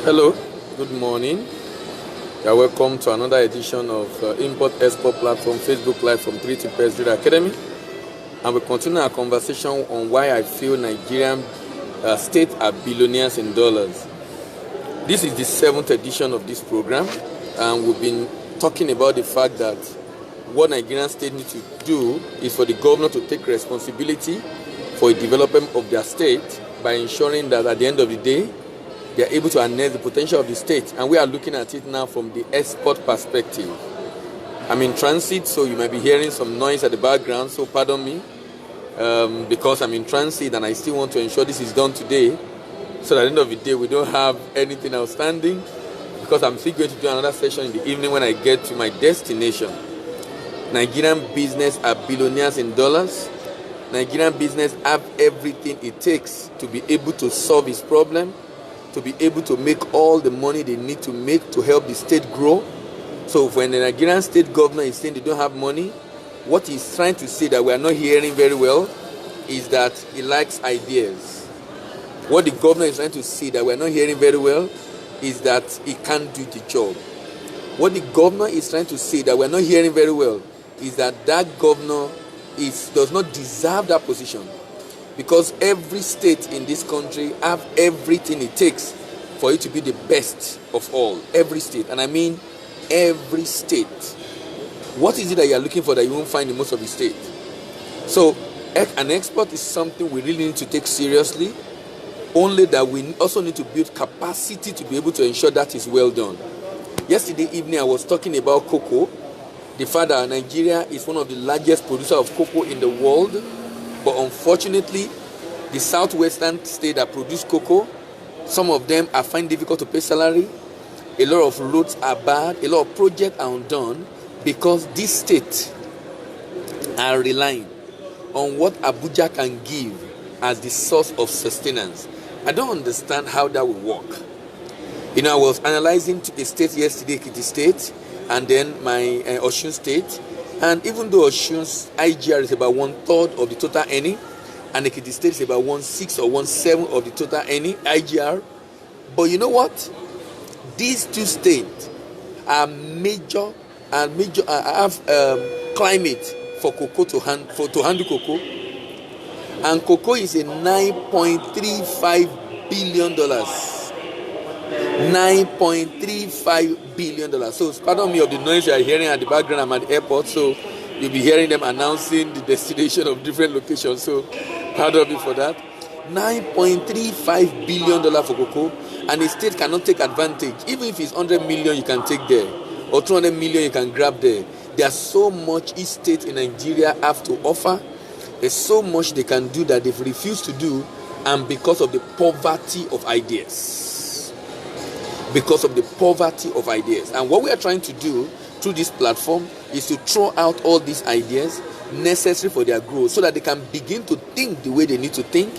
Hello, good morning. You're welcome to another edition of Import Export Platform Facebook Live from 3 to Pest Academy. And we continue our conversation on why I feel Nigerian states are billionaires in dollars. This is the 7th edition of this program, and we've been talking about the fact that what Nigerian state need to do is for the governor to take responsibility for the development of their state by ensuring that at the end of the day, they are able to harness the potential of the state. And we are looking at it now from the export perspective. I'm in transit, so you might be hearing some noise at the background, so pardon me, because I'm in transit and I still want to ensure this is done today, so that at the end of the day we don't have anything outstanding, because I'm still going to do another session in the evening when I get to my destination. Nigerian business are billionaires in dollars. Nigerian business have everything it takes to be able to solve its problem, to be able to make all the money they need to make to help the state grow. So when the Nigerian state governor is saying they don't have money, what he's trying to say that we are not hearing very well is that he lacks ideas. What the governor is trying to say that we are not hearing very well is that he can't do the job. What the governor is trying to say that we are not hearing very well is that that governor does not deserve that position. Because every state in this country have everything it takes for it to be the best of all. Every state. And I mean every state. What is it that you are looking for that you won't find in most of the state? So an export is something we really need to take seriously. Only that we also need to build capacity to be able to ensure that is well done. Yesterday evening I was talking about cocoa. The fact that Nigeria is one of the largest producers of cocoa in the world. But unfortunately, the southwestern states that produce cocoa, some of them are finding difficult to pay salary. A lot of roads are bad. A lot of projects are undone because these states are relying on what Abuja can give as the source of sustenance. I don't understand how that will work. You know, I was analyzing a state yesterday, Ekiti State, and then my Osun State. And even though Osun's IGR is about 1/3 of the total earning, and Ekiti State is about 1/6 or 1/7 of the total earning IGR, but you know what? These two states are major have climate for cocoa to handle cocoa, and cocoa is a $9.35 billion. $9.35 billion. So pardon me of the noise you are hearing at the background. I'm at the airport, so you'll be hearing them announcing the destination of different locations. So pardon me for that. $9.35 billion for cocoa, and the state cannot take advantage. Even if it's 100 million you can take there, or 200 million you can grab there. There's so much each state in Nigeria have to offer. There's so much they can do that they've refused to do, and because of the poverty of ideas. Because of the poverty of ideas. And what we are trying to do through this platform is to throw out all these ideas necessary for their growth so that they can begin to think the way they need to think.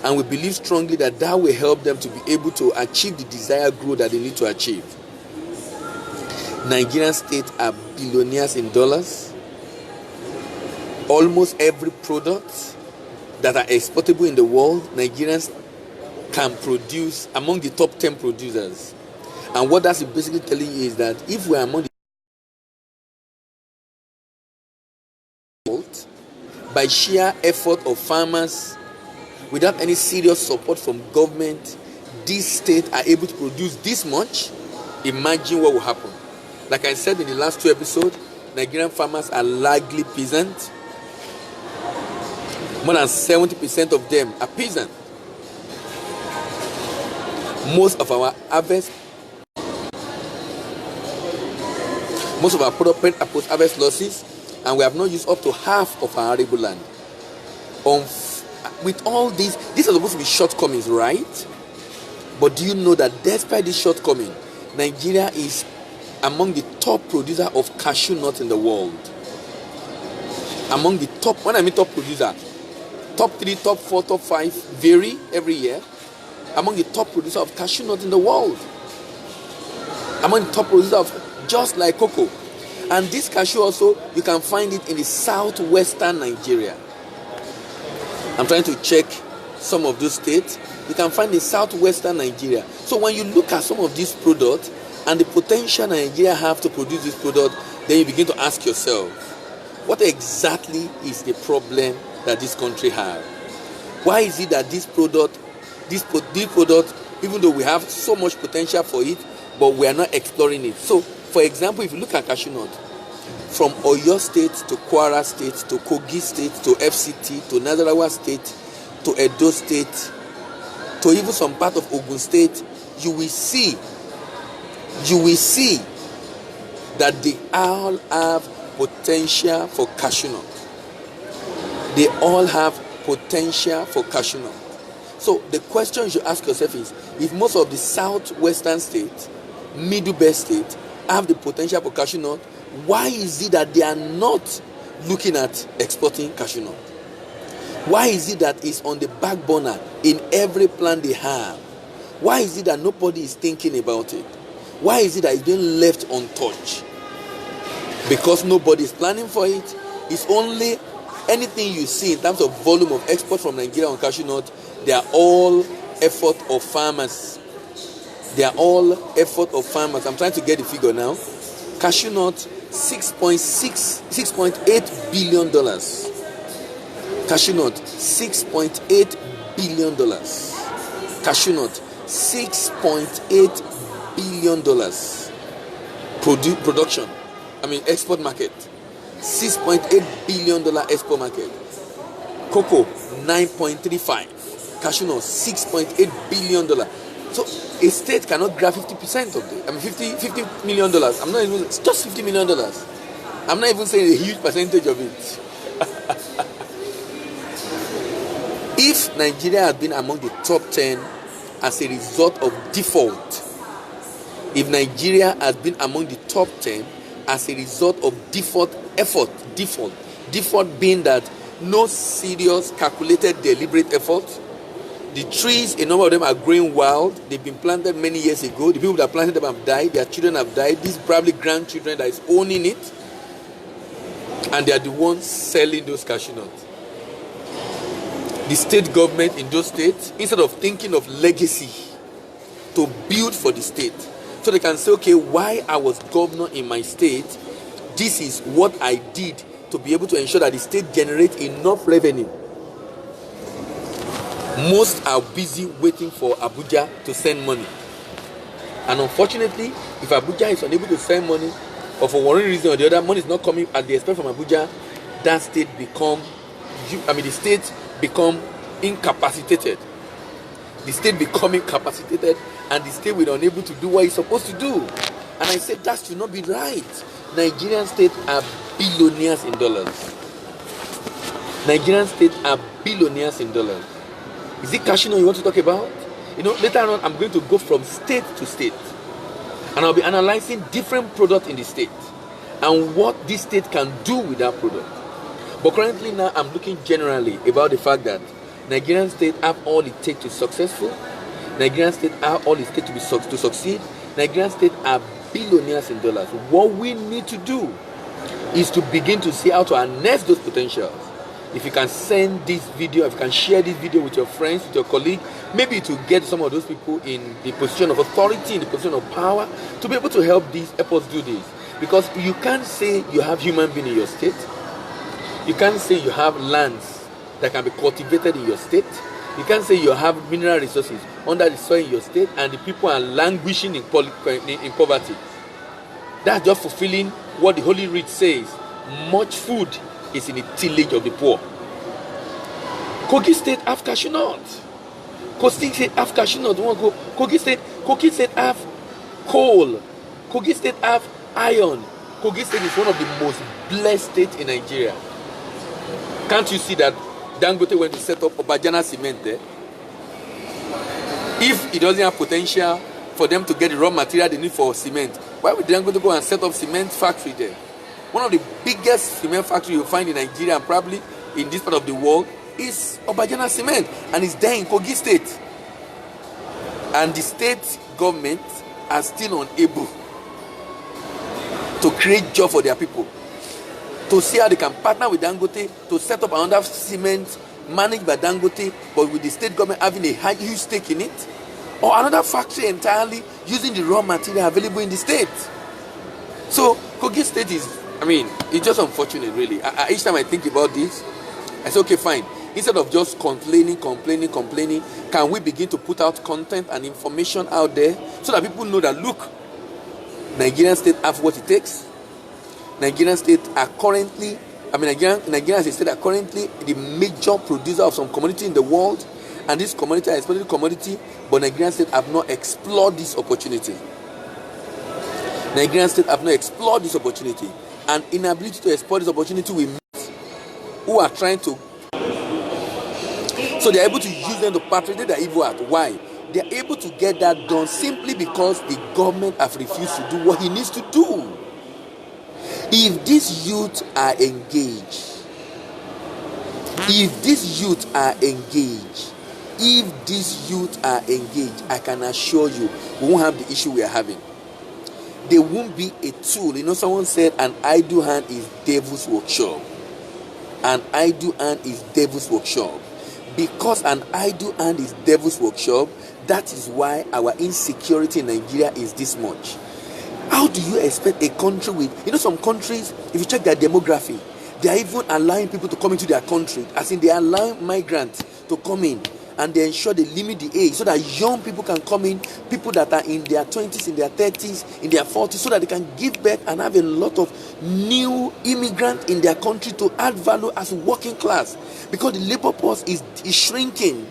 And we believe strongly that that will help them to be able to achieve the desired growth that they need to achieve. Nigerian states are billionaires in dollars. Almost every product that are exportable in the world, Nigerians can produce among the top 10 producers. And what that's basically telling you is that if we are among the by sheer effort of farmers, without any serious support from government, these states are able to produce this much. Imagine what will happen. Like I said in the last 2 episodes, Nigerian farmers are largely peasant. More than 70% of them are peasant. Most of our harvest, most of our product post-harvest losses, and we have not used up to half of our arable land. With all these are supposed to be shortcomings, right? But do you know that despite this shortcoming, Nigeria is among the top producer of cashew nuts in the world. Among the top, when I mean top producer, top 3, top 4, top 5 vary every year. Among the top producer of cashew nuts in the world. Among the top producer of just like cocoa. And this cashew also, you can find it in the southwestern Nigeria. I'm trying to check some of those states. you can find in southwestern Nigeria. So when you look at some of these products and the potential Nigeria have to produce this product, then you begin to ask yourself, what exactly is the problem that this country has? Why is it that this product, even though we have so much potential for it, but we are not exploring it? So, for example, if you look at cashew nut, from Oyo State to Kwara State to Kogi State to FCT to Nasarawa State to Edo State to even some part of Ogun State, you will see that they all have potential for cashew nut. They all have potential for cashew nut. So the question you should ask yourself is, if most of the southwestern states, middle belt states have the potential for cashew nut, why is it that they are not looking at exporting cashew nut? Why is it that it's on the back burner in every plan they have? Why is it that nobody is thinking about it? Why is it that it's being left untouched? Because nobody is planning for it. It's only anything you see in terms of volume of export from Nigeria on cashew nut, they are all effort of farmers. They are all effort of farmers. I'm trying to get the figure now. Cashew nut, $6.8 billion. Cashew nut, $6.8 billion. Cashew nut, $6.8 billion. Production. Export market. $6.8 billion export market. Cocoa, 9.35. Cashew nut, $6.8 billion. So a state cannot grab 50% of it. $50 million. I'm not even, it's just $50 million. I'm not even saying a huge percentage of it. If Nigeria has been among the top 10 as a result of default, if Nigeria has been among the top 10 as a result of default being that no serious, calculated, deliberate effort, the trees, a number of them are growing wild. They've been planted many years ago. The people that planted them have died. Their children have died. These probably grandchildren that is owning it, and they are the ones selling those cashew nuts. The state government in those states, instead of thinking of legacy to build for the state, so they can say, okay, while I was governor in my state, this is what I did to be able to ensure that the state generates enough revenue. Most are busy waiting for Abuja to send money. And unfortunately, if Abuja is unable to send money, or for one reason or the other, money is not coming as they expect from Abuja, that state the state become incapacitated. The state become incapacitated, and the state will be unable to do what it's supposed to do. And I said that should not be right. Nigerian states are billionaires in dollars. Nigerian states are billionaires in dollars. Is it cashew nut you want to talk about? Later on I'm going to go from state to state, and I'll be analyzing different products in the state and what this state can do with that product. But currently now I'm looking generally about the fact that Nigerian states have all it takes to be successful. Nigerian states have all it takes to succeed. Nigerian states are billionaires in dollars. What we need to do is to begin to see how to harness those potentials. If you can send this video, if you can share this video with your friends, with your colleagues, maybe to get some of those people in the position of authority, in the position of power, to be able to help us do this. Because you can't say you have human beings in your state. You can't say you have lands that can be cultivated in your state. You can't say you have mineral resources under the soil in your state and the people are languishing in poverty. That's just fulfilling what the Holy Writ says. Much food is in the tillage of the poor. Kogi State have cashew nut. Kogi State have cashew nut. Kogi State have coal. Kogi State have iron. Kogi State is one of the most blessed states in Nigeria. Can't you see that Dangote went to set up Obajana cement there? If it doesn't have potential for them to get the raw material they need for cement, why would Dangote go and set up cement factory there? One of the biggest cement factories you'll find in Nigeria and probably in this part of the world is Obajana Cement, and it's there in Kogi State. And the state government are still unable to create jobs for their people, to see how they can partner with Dangote to set up another cement managed by Dangote, but with the state government having a huge stake in it, or another factory entirely using the raw material available in the state. So Kogi State is, it's just unfortunate, really. Each time I think about this, I say, okay, fine. Instead of just complaining, can we begin to put out content and information out there so that people know that, look, Nigerian state have what it takes. Nigerian state are currently, Nigeria as a state are currently the major producer of some commodity in the world, and this commodity are exported commodity, but Nigerian state have not explored this opportunity. Nigerian state have not explored this opportunity, and inability to exploit this opportunity we meet who are trying to. So they are able to use them to perpetrate their evil act. Why? They are able to get that done simply because the government have refused to do what he needs to do. If these youth are engaged, I can assure you, we won't have the issue we are having. They won't be a tool. Someone said an idle hand is devil's workshop. An idle hand is devil's workshop. Because an idle hand is devil's workshop, that is why our insecurity in Nigeria is this much. How do you expect a country with, some countries, if you check their demography, they are even allowing people to come into their country, as in they are allowing migrants to come in, and they ensure they limit the age so that young people can come in, people that are in their 20s, in their 30s, in their 40s, so that they can give birth and have a lot of new immigrants in their country to add value as working class. Because the labor force is shrinking.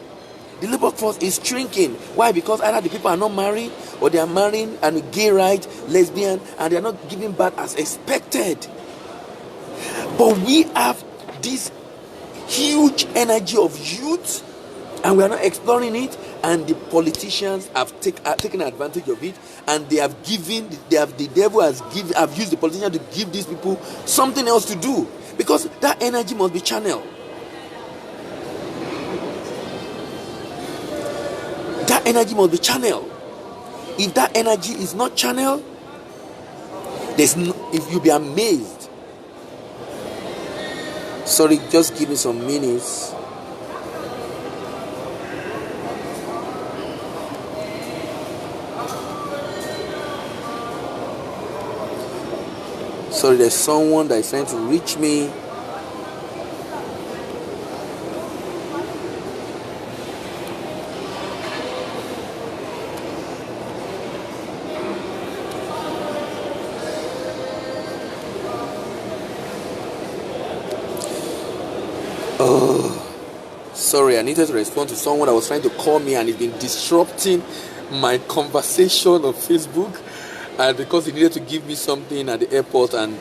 The labor force is shrinking. Why? Because either the people are not married, or they are marrying and gay right, lesbian, and they are not giving birth as expected. But we have this huge energy of youth, and we are not exploring it, and the politicians have taken advantage of it, and they have the devil have used the politicians to give these people something else to do, because that energy must be channeled. That energy must be channeled. If that energy is not channeled, if you'll be amazed. Sorry, just give me some minutes. Sorry, there's someone that is trying to reach me. Sorry, I needed to respond to someone that was trying to call me, and it's been disrupting my conversation on Facebook, and because he needed to give me something at the airport, and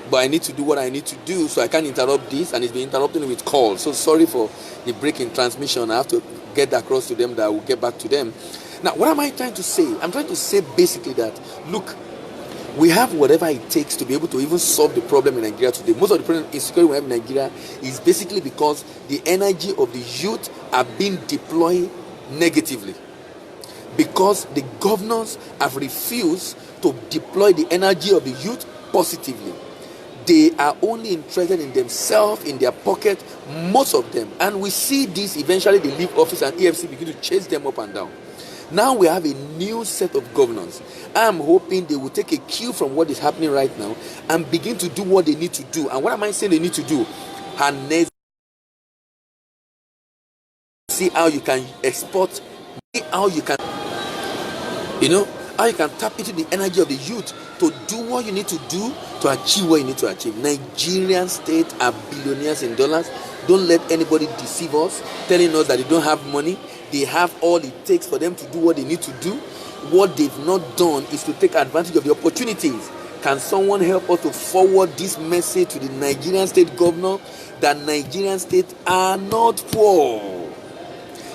but I need to do what I need to do, so I can't interrupt this, and it's been interrupting with calls. So sorry for the break in transmission. I have to get that across to them that I will get back to them. Now, what am I trying to say? I'm trying to say basically that, look, we have whatever it takes to be able to even solve the problem in Nigeria today. Most of the problem insecurity we have in Nigeria is basically because the energy of the youth are being deployed negatively. Because the governors have refused to deploy the energy of the youth positively. They are only interested in themselves, in their pocket, most of them. And we see this, eventually they leave office and EFC begin to chase them up and down. Now we have a new set of governors. I'm hoping they will take a cue from what is happening right now and begin to do what they need to do. And what am I saying they need to do? Harness. See how you can export, see how you can, how you can tap into the energy of the youth to do what you need to do to achieve what you need to achieve. Nigerian state are billionaires in dollars. Don't let anybody deceive us, telling us that they don't have money. They have all it takes for them to do what they need to do. What they've not done is to take advantage of the opportunities. Can someone help us to forward this message to the Nigerian state governor that Nigerian state are not poor?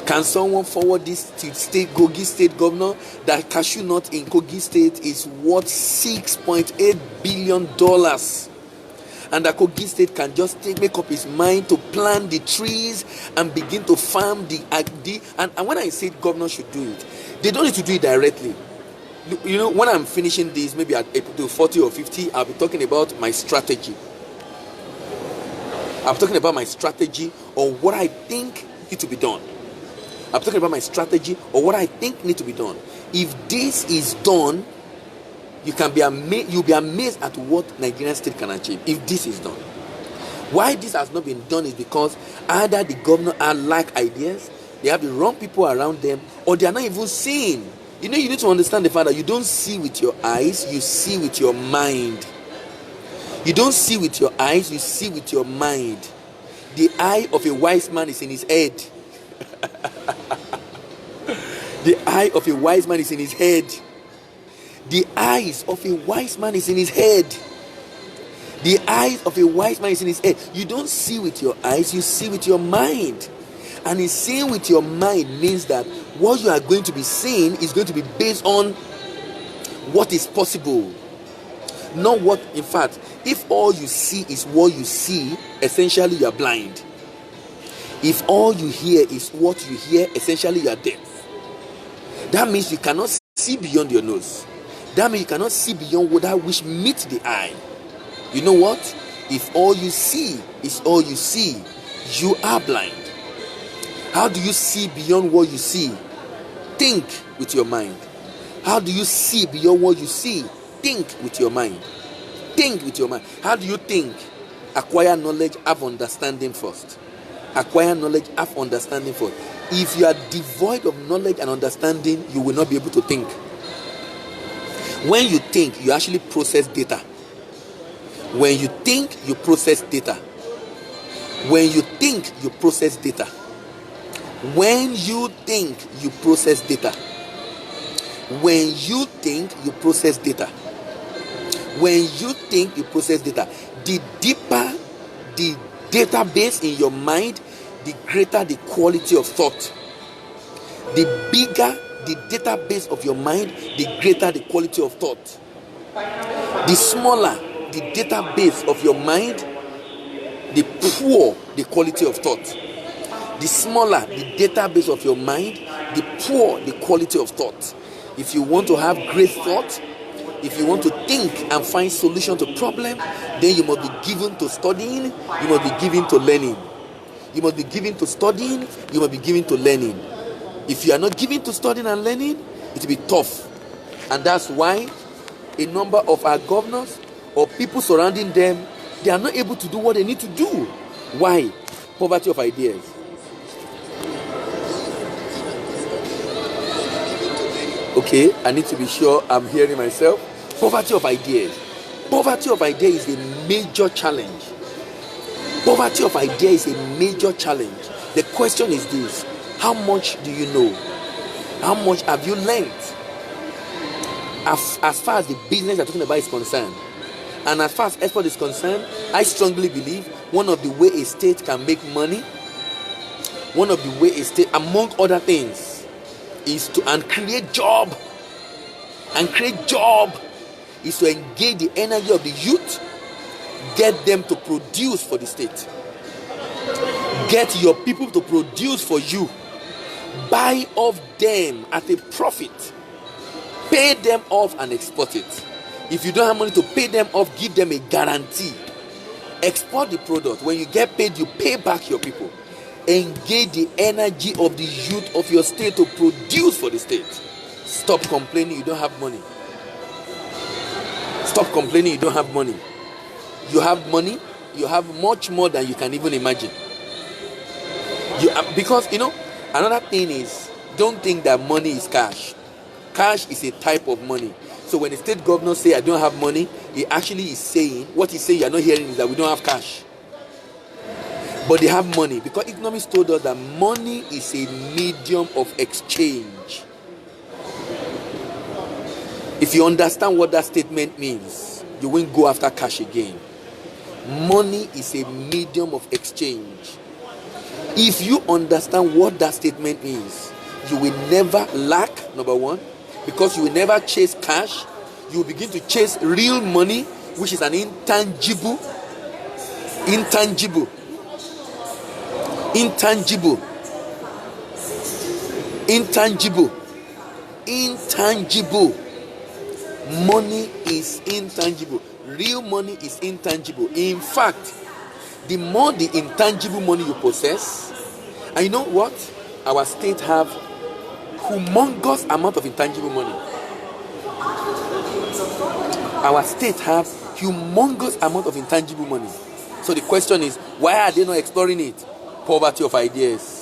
Can someone forward this to Kogi state governor that cashew nut in Kogi state is worth $6.8 billion? And that Kogi state can just make up his mind to plant the trees and begin to farm and when I say governor should do it, they don't need to do it directly. When I'm finishing this, maybe at episode 40 or 50, I'll be talking about my strategy. I'm talking about my strategy or what I think needs to be done. I'm talking about my strategy or what I think needs to be done. If this is done, you'll be amazed at what Nigerian state can achieve if this is done. Why this has not been done is because either the governor lack ideas, they have the wrong people around them, or they are not even seeing. You need to understand the fact that you don't see with your eyes, you see with your mind. You don't see with your eyes, you see with your mind. The eye of a wise man is in his head. The eye of a wise man is in his head. The eyes of a wise man is in his head. The eyes of a wise man is in his head. You don't see with your eyes, you see with your mind. And in seeing with your mind means that what you are going to be seeing is going to be based on what is possible. Not what, in fact, if all you see is what you see, essentially you are blind. If all you hear is what you hear, essentially you are deaf. That means you cannot see beyond your nose. That means you cannot see beyond that which meets the eye. You know what? If all you see is all you see, you are blind. How do you see beyond what you see? Think with your mind. How do you see beyond what you see? Think with your mind. Think with your mind. How do you think? Acquire knowledge, have understanding first. Acquire knowledge, have understanding first. If you are devoid of knowledge and understanding, you will not be able to think. When you think, you actually process data. When you think, you process data. When you think, you process data. When you think, you process data. When you think, you process data. When you think, you process data. The deeper the database in your mind, the greater the quality of thought. The bigger the database of your mind, the greater the quality of thought. The smaller the database of your mind, the poor the quality of thought. The smaller the database of your mind, the poor the quality of thought. If you want to have great thought, if you want to think and find solution to problem, then you must be given to studying, you must be given to learning. You must be given to studying, you must be given to learning. If you are not given to studying and learning, it will be tough. And that's why a number of our governors or people surrounding them, they are not able to do what they need to do. Why? Poverty of ideas. Okay, I need to be sure I'm hearing myself. Poverty of ideas. Poverty of ideas is a major challenge. Poverty of ideas is a major challenge. The question is this: how much do you know? How much have you learned? As far as the business you're talking about is concerned, and as far as export is concerned, I strongly believe one of the way a state can make money, one of the way a state, among other things, is to create job. And create job is to engage the energy of the youth, get them to produce for the state. Get your people to produce for you. Buy off them at a profit. Pay them off and export it. If you don't have money to pay them off, give them a guarantee. Export the product. When you get paid, you pay back your people. Engage the energy of the youth of your state to produce for the state. Stop complaining you don't have money. Stop complaining you don't have money. You have money. You have much more than you can even imagine. Because, another thing is, don't think that money is cash. Cash is a type of money. So when the state governor say I don't have money, he actually is saying, what he's saying you're not hearing is that we don't have cash. But they have money, because economists told us that money is a medium of exchange. If you understand what that statement means, you won't go after cash again. Money is a medium of exchange. If you understand what that statement means, you will never lack, number one, because you will never chase cash. You will begin to chase real money, which is an intangible, Money is intangible. Real money is intangible. In fact, the more the intangible money you possess. And you know what? Our state have humongous amount of intangible money. Our state have humongous amount of intangible money. So the question is, why are they not exploring it? Poverty of ideas.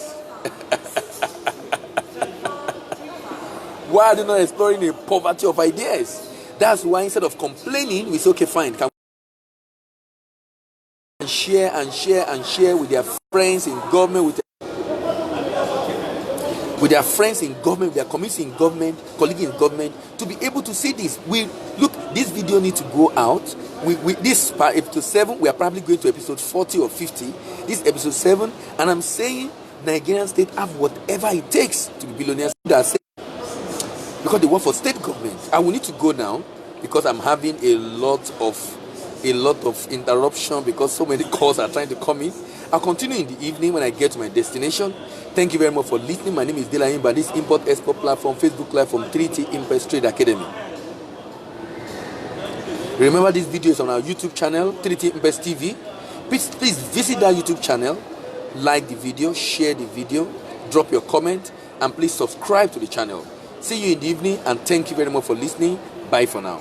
Why are they not exploring the poverty of ideas? That's why instead of complaining, we say, okay, fine, can we share with their friends in government, with their friends in government, with their community in government, colleagues in government, to be able to see this. We look, this video needs to go out. This part, episode 7, we are probably going to episode 40 or 50. This episode 7, and I'm saying Nigerian state have whatever it takes to be billionaires. Because they work for state government. I will need to go now because I'm having a lot of interruption because so many calls are trying to come in. I'll continue in the evening when I get to my destination. Thank you very much for listening. My name is Diploma. This import-export platform, Facebook Live from 3T Import Trade Academy. Remember, this video is on our YouTube channel, 3T Import TV. Please visit that YouTube channel, like the video, share the video, drop your comment, and please subscribe to the channel. See you in the evening, and thank you very much for listening. Bye for now.